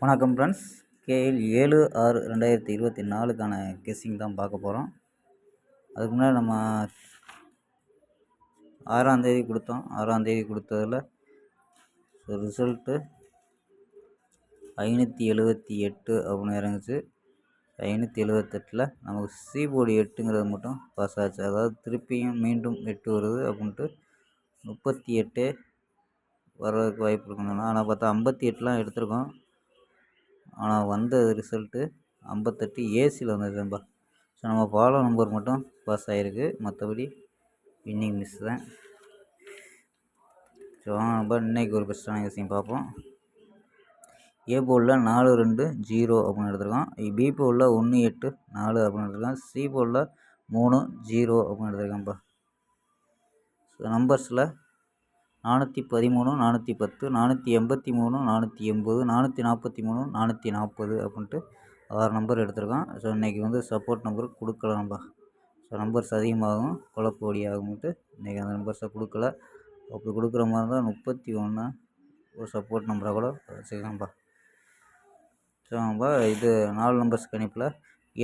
வணக்கம் friends. KL 7/6/2024க்கான guessing தான் பார்க்க போகிறோம். அதுக்கு முன்னாடி நம்ம 6ஆம் தேதி கொடுத்தோம். 6ஆம் தேதி கொடுத்ததில் ரிசல்ட்டு 578 அப்படின்னு இறங்குச்சு. 578ல் நமக்கு சி போர்டு 8ங்கிறது மட்டும் பாஸ் ஆச்சு. அதாவது திருப்பியும் மீண்டும் 8 வருது அப்படின்ட்டு 38 வர்றதுக்கு வாய்ப்பு இருக்குதுன்னா, ஆனால் பார்த்தா 58லாம் எடுத்திருக்கோம். ஆனால் வந்த ரிசல்ட்டு 58 ஏசியில் வந்துருக்கும்பா. ஸோ நம்ம ஃபாலோ நம்பர் மட்டும் பாஸ் ஆகிருக்கு, மற்றபடி வின்னிங் மிஸ் தான். ஸோ வாங்க நம்ம இன்றைக்கி ஒரு பெஸ்ட்டான விஷயம் பார்ப்போம். ஏ போர்டில் 4-2-0 அப்படின்னு எடுத்துருக்கோம். பி போர்டில் 1-8-4 அப்படின்னு எடுத்துருக்கோம். சி போர்டில் 3-0 அப்படின்னு எடுத்துருக்கேன்ப்பா. ஸோ நம்பர்ஸில் 413, 410, 483, 480, 443, 440 அப்படின்ட்டு 6 நம்பர் எடுத்திருக்கோம். ஸோ இன்றைக்கி சப்போர்ட் நம்பர் கொடுக்கலாம்பா. ஸோ நம்பர்ஸ் அதிகமாகும், குழப்படி ஆகும்ட்டு இன்றைக்கி அந்த நம்பர்ஸை கொடுக்கல. அப்படி கொடுக்குற மாதிரி இருந்தால் 31 ஒரு சப்போர்ட் நம்பராக கூட வச்சுக்கலாம்ப்பா. ஸோ நம்ம இது 4 நம்பர்ஸ் கணிப்பில்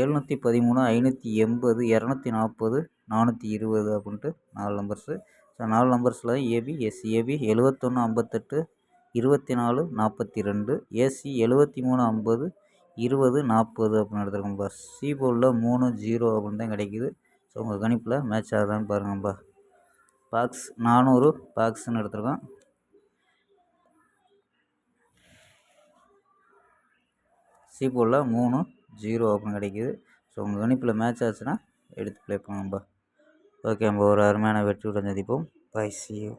713, 580, 240, 420 அப்படின்ட்டு 4 நம்பர்ஸு. ஸோ 4 நம்பர்ஸில் ஏபி, எஸ்சி. ஏபி 71, 58, 24, 42, ஏசி 73, 50, 20, 40 அப்படின்னு எடுத்துருக்கோம்ப்பா. சி போர்டில் 3-0 அப்படின்னு தான் கிடைக்கிது. ஸோ உங்கள் கணிப்பில் மேட்ச் ஆகுதான்னு பாருங்கப்பா. பாக்ஸ் 400 பாக்ஸ்ன்னு எடுத்துருக்கோம். சி போர்டில் 3-0 அப்படின்னு கிடைக்கிது. ஸோ உங்கள் கணிப்பில் மேட்ச் ஆச்சுன்னா எடுத்து ப்ளே பண்ணுங்கப்பா. ஓகே, நம்ம ஒரு அருமையான வெற்றியுடன் சந்திப்போம். Bye, see you.